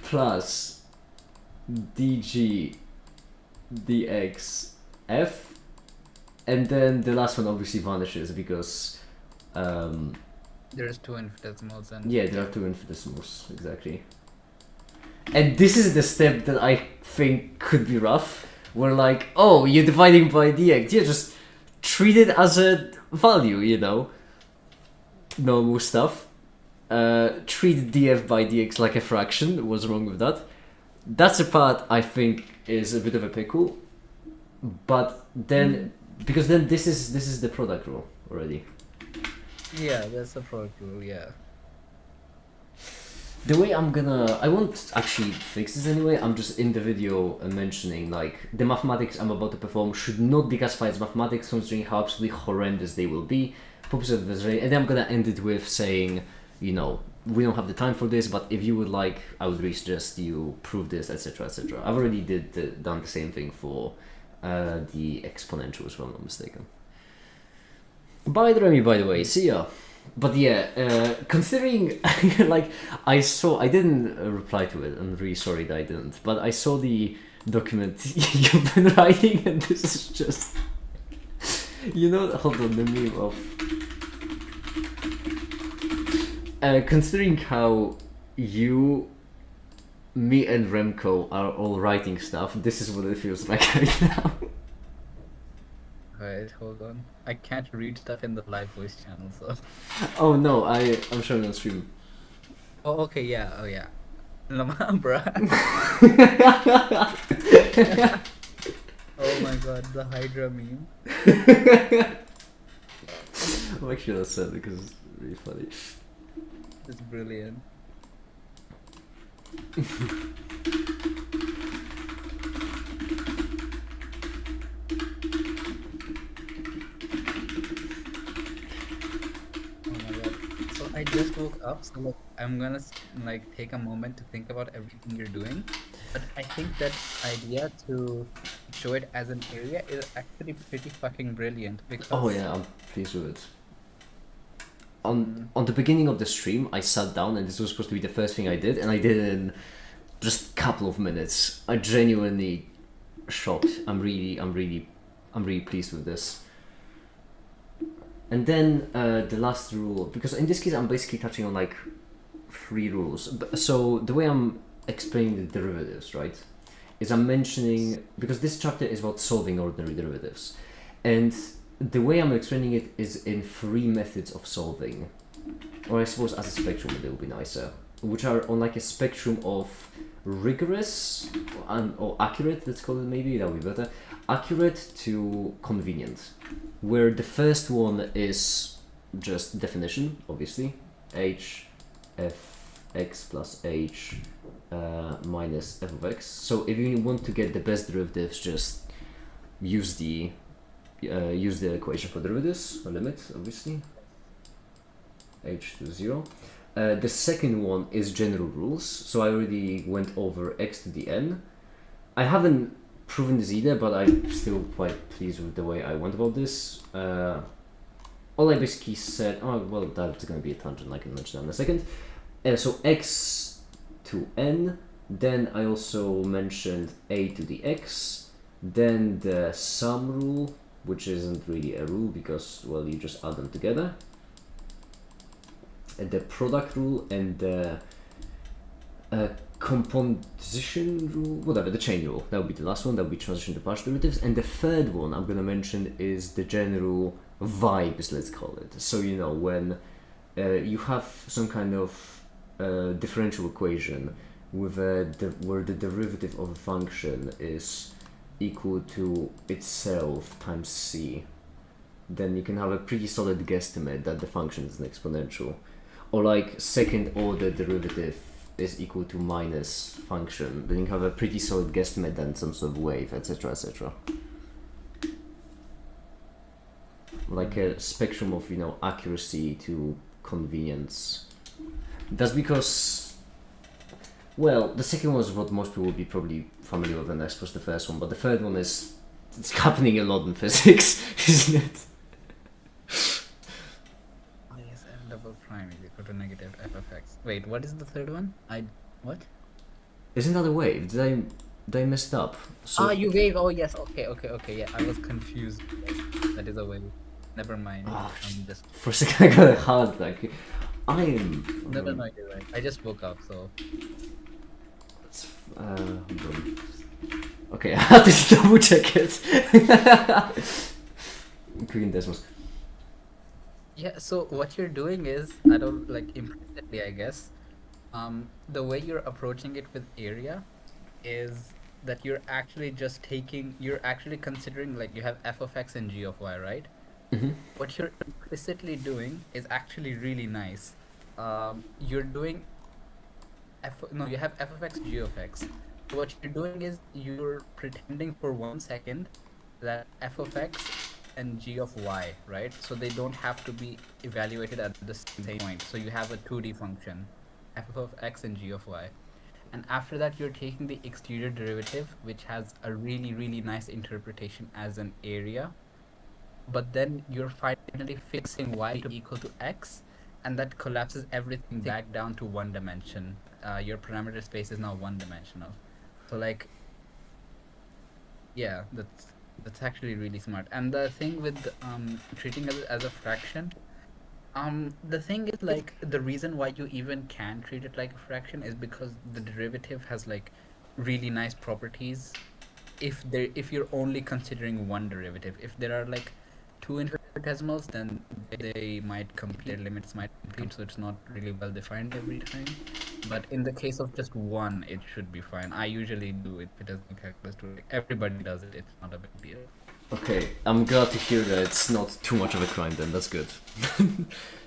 plus dg dx f, and then the last one obviously vanishes because There's 2 infinitesimals and yeah, there are 2 infinitesimals, exactly. And this is the step that I think could be rough. We're like, oh, you're dividing by dx. Yeah, just treat it as a value, you know. Normal stuff. Treat df by dx like a fraction. What's wrong with that? That's the part I think is a bit of a pickle. But then, because then this is the product rule already. yeah, that's the product rule. Yeah. The way I won't actually fix this anyway, I'm just in the video mentioning like the mathematics I'm about to perform should not be classified as mathematics, considering how absolutely horrendous they will be. Purpose of this, and then I'm gonna end it with saying, you know, we don't have the time for this, but if you would like, I would really suggest you prove this, etc, etc. I've already done the same thing for the exponentials, if I'm not mistaken. Bye Remy, by the way, see ya. But yeah, considering like I didn't reply to it. I'm really sorry that I didn't. But I saw the document you've been writing, and this is just, you know, hold on, the meme of considering how you, me, and Remco are all writing stuff. This is what it feels like right now. Alright, hold on. I can't read stuff in the live voice channel, so. Oh no, I'm showing on stream. Oh, okay, yeah. Oh, yeah. Lama, bruh. Oh my god, the Hydra meme. I'm actually upset because it's really funny. It's brilliant. I just woke up, so like I'm gonna like take a moment to think about everything you're doing. But I think that idea to show it as an area is actually pretty fucking brilliant because Oh yeah, I'm pleased with it. On the beginning of the stream, I sat down and this was supposed to be the first thing I did, and I did it in just a couple of minutes. I genuinely shocked. I'm really pleased with this. And then the last rule, because in this case I'm basically touching on like 3 rules. So the way I'm explaining the derivatives, right, is I'm mentioning, because this chapter is about solving ordinary derivatives, and the way I'm explaining it is in three methods of solving, or I suppose as a spectrum it would be nicer, which are on like a spectrum of rigorous or accurate, let's call it, maybe that would be better, accurate to convenient, where the first one is just definition, obviously, h f x plus h minus f of x. So if you want to get the best derivatives, just use the equation for derivatives, or limit, obviously, h to 0. The second one is general rules, so I already went over x to the n. I haven't proven this either, but I'm still quite pleased with the way I went about this. All I basically said, oh well, that's going to be a tangent, I can mention that in a second. So x to n, then I also mentioned a to the x, then the sum rule, which isn't really a rule because, well, you just add them together, and the product rule, and the composition rule, whatever, the chain rule. That would be the last one, that would be transition to partial derivatives. And the third one I'm going to mention is the general vibes, let's call it. So, you know, when you have some kind of differential equation with where the derivative of a function is equal to itself times c, then you can have a pretty solid guesstimate that the function is an exponential. Or like second order derivative is equal to minus function, then you have a pretty solid guesstimate that some sort of wave, etc., etc. Like a spectrum of, you know, accuracy to convenience. That's because, well, the second one is what most people will be probably familiar with, and I suppose the first one, but the third one is, it's happening a lot in physics, isn't it? Yes, n double prime is equal to negative f of x. Wait, what is the third one? What? Isn't that a wave? Did I messed up? So, You wave. Oh yes. Okay. Yeah, I was confused. That is a wave. Never mind. Oh, I'm just. for a second I got a heart like I am. No, you're right. I just woke up, so. Hold on. Okay, I have to double check it. Green Desmos. Yeah. So what you're doing is, I don't like implicitly, I guess. The way you're approaching it with area is that you're actually considering, like, you have f of x and g of y, right? Mm-hmm. What you're implicitly doing is actually really nice. You're doing you have f of x, g of x. So what you're doing is you're pretending for 1 second that f of x and g of y, right? So they don't have to be evaluated at the same point. So you have a 2D function, f of x and g of y. And after that, you're taking the exterior derivative, which has a really, really nice interpretation as an area. But then you're finally fixing y to equal to x, and that collapses everything back down to one dimension. Your parameter space is now one dimensional. So, like, yeah, that's actually really smart. And the thing with treating it as a fraction, the thing is, like, the reason why you even can treat it like a fraction is because the derivative has, like, really nice properties. If you're only considering one derivative, if there are like two infinitesimals, then they might compete, their limits might compete, so it's not really well defined every time. But in the case of just one, it should be fine. I usually do it. It doesn't calculus to, like, everybody does it. It's not a big deal. Okay, I'm glad to hear that it's not too much of a crime then, that's good.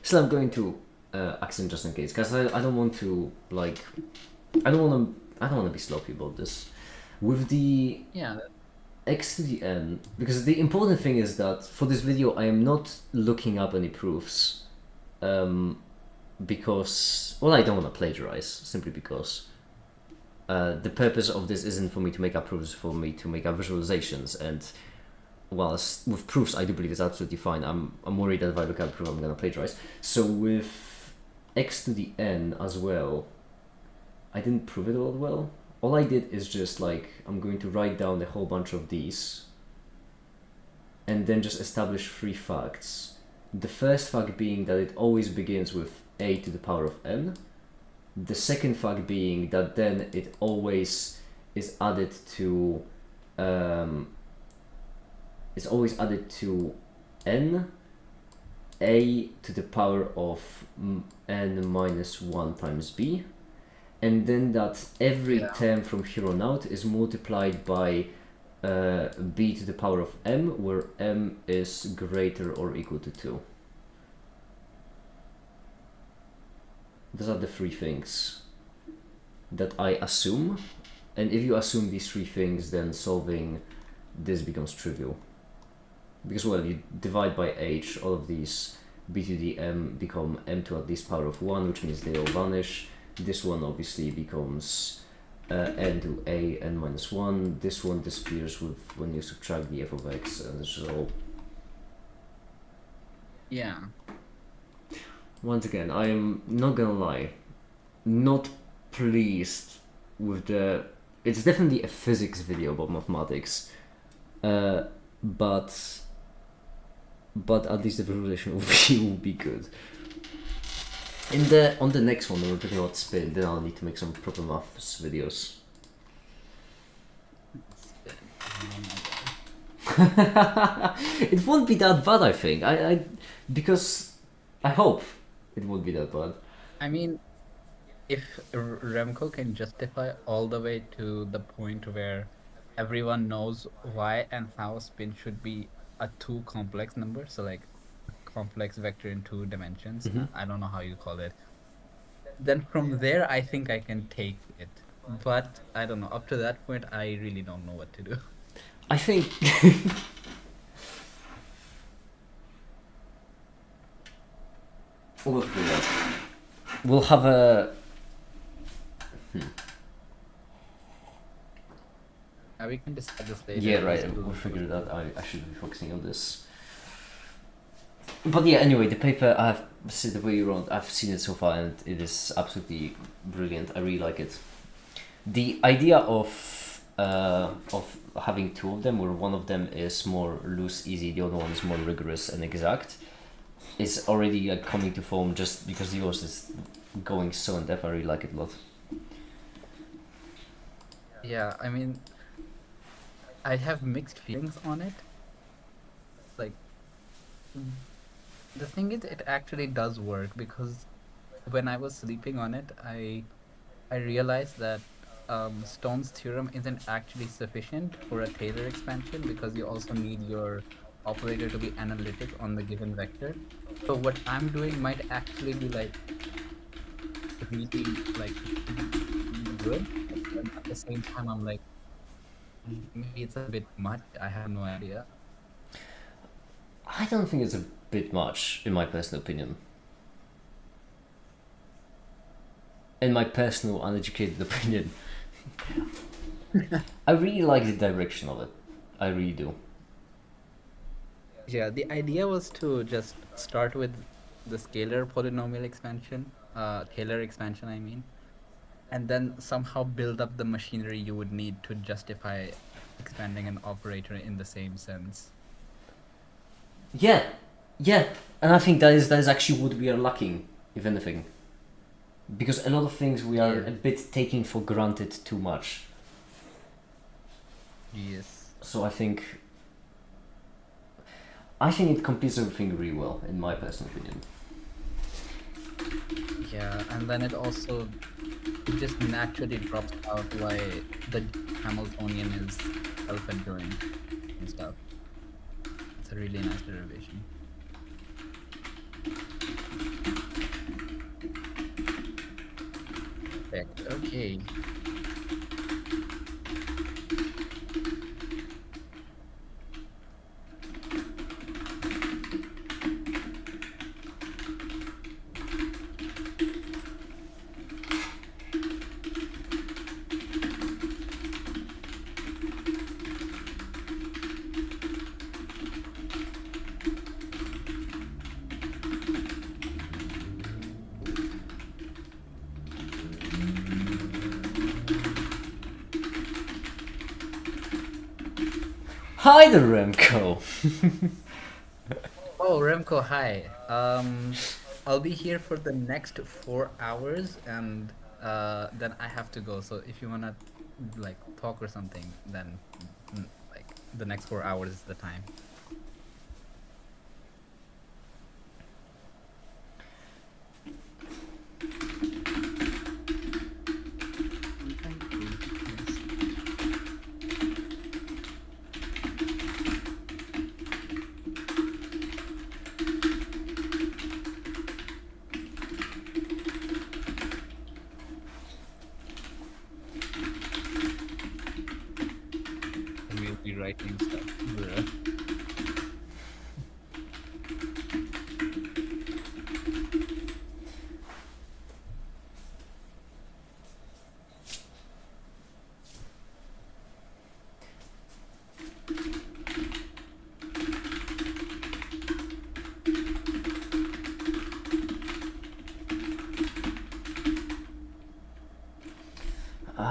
Still, I'm going to accent just in case, because I don't want to, like, I don't want to be sloppy about this. With the x to the n, because the important thing is that for this video I am not looking up any proofs, because, well, I don't want to plagiarize, simply because the purpose of this isn't for me to make up proofs, for me to make up visualizations, and whilst with proofs I do believe it's absolutely fine, I'm worried that if I look at a proof I'm going to plagiarize. So with x to the n as well, I didn't prove it all well. All I did is just, like, I'm going to write down a whole bunch of these and then just establish 3 facts. The first fact being that it always begins with a to the power of n. The second fact being that then it always is added to n a to the power of n minus 1 times b, and then that every term from here on out is multiplied by b to the power of m, where m is greater or equal to 2. Those are the three things that I assume, and if you assume these three things, then solving this becomes trivial. Because, well, you divide by h, all of these b to the m become m to at least power of 1, which means they all vanish. This one obviously becomes n to a n minus 1. This one disappears with when you subtract the f of x, and it's all... Yeah. Once again, I am not gonna lie, not pleased with the... It's definitely a physics video about mathematics, but at least the visualization will be good. On the next one, when we're talking about spin, then I'll need to make some proper maths videos. It won't be that bad, I think. Because I hope it won't be that bad. I mean, if Remco can justify all the way to the point where everyone knows why and how spin should be a two complex number, so like complex vector in 2 dimensions, I don't know how you call it, then from there I think I can take it. But I don't know, up to that point I really don't know what to do. I think we'll figure it out. We'll have a We can decide this later. yeah, right, we'll figure it out. I should be focusing on this. But yeah, anyway, the paper, I've seen the way you wrote, I've seen it so far, and it is absolutely brilliant. I really like it. The idea of having two of them, where one of them is more loose, easy, the other one is more rigorous and exact, is already like coming to form just because yours is going so in depth. I really like it a lot. Yeah, I mean, I have mixed feelings on it. Like, the thing is, it actually does work, because when I was sleeping on it, I realized that Stone's theorem isn't actually sufficient for a Taylor expansion, because you also need your operator to be analytic on the given vector. So what I'm doing might actually be like really like good, but at the same time I'm like, maybe it's a bit much. I have no idea. I don't think it's a bit much, in my personal opinion. In my personal, uneducated opinion. I really like the direction of it. I really do. Yeah, the idea was to just start with the scalar polynomial expansion, Taylor expansion, I mean, and then somehow build up the machinery you would need to justify expanding an operator in the same sense. Yeah, and I think that is actually what we are lacking, if anything. Because a lot of things we are a bit taking for granted too much. Yes. So I think it completes everything really well, in my personal opinion. Yeah, and then it just naturally drops out why the Hamiltonian is self-adjoint and stuff. It's a really nice derivation. Perfect. Okay. Hi there, Remco! Oh, Remco, hi. I'll be here for the next 4 hours, and then I have to go. So if you wanna like talk or something, then like the next 4 hours is the time.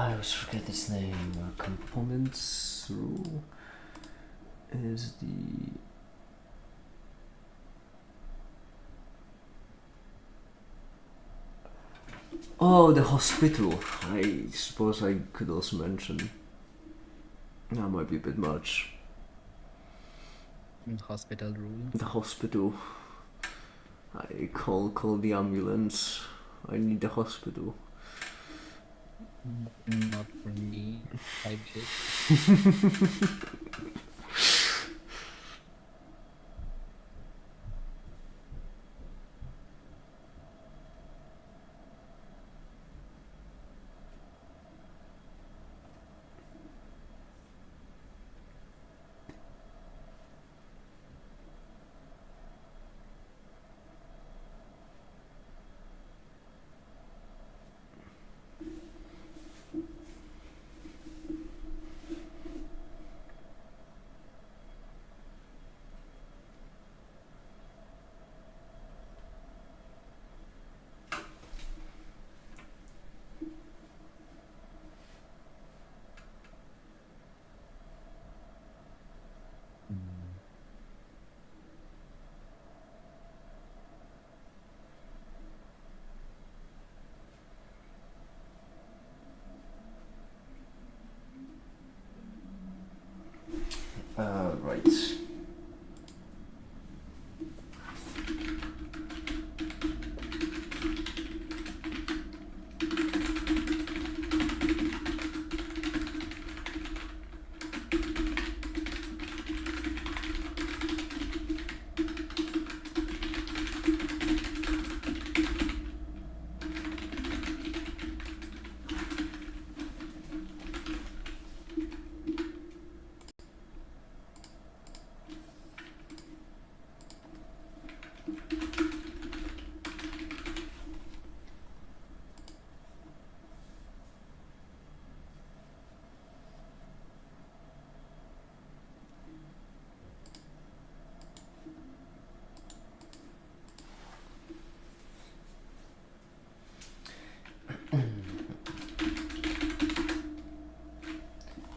I always forget its name. Components rule is the. Oh, the hospital. I suppose I could also mention. That might be a bit much. Hospital rule. The hospital. I call the ambulance. I need the hospital. Not for me. I did. Right.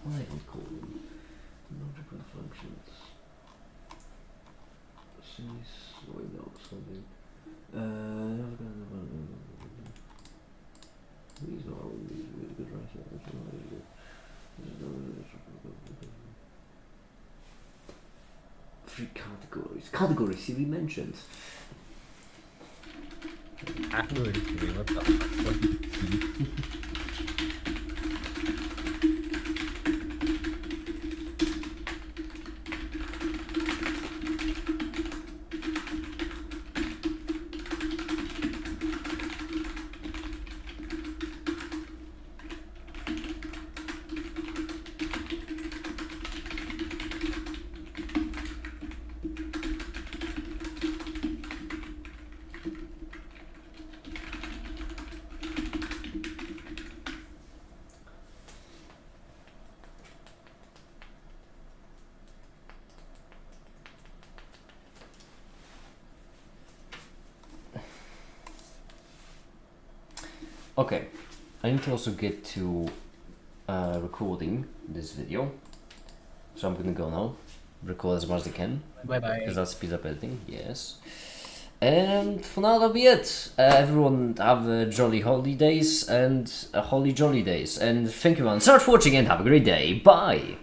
What I would call them logical functions. Wait, no, something. These are all really good right. Three categories. Categories, see, we mentioned. Category theory, what the fuck? What do you mean? Okay, I need to also get to recording this video, so I'm gonna go now. Record as much as I can, Bye bye. because that speeds up editing. Yes. And for now, that'll be it. Everyone have jolly holidays and holly jolly days. And thank you everyone so much for watching and have a great day. Bye!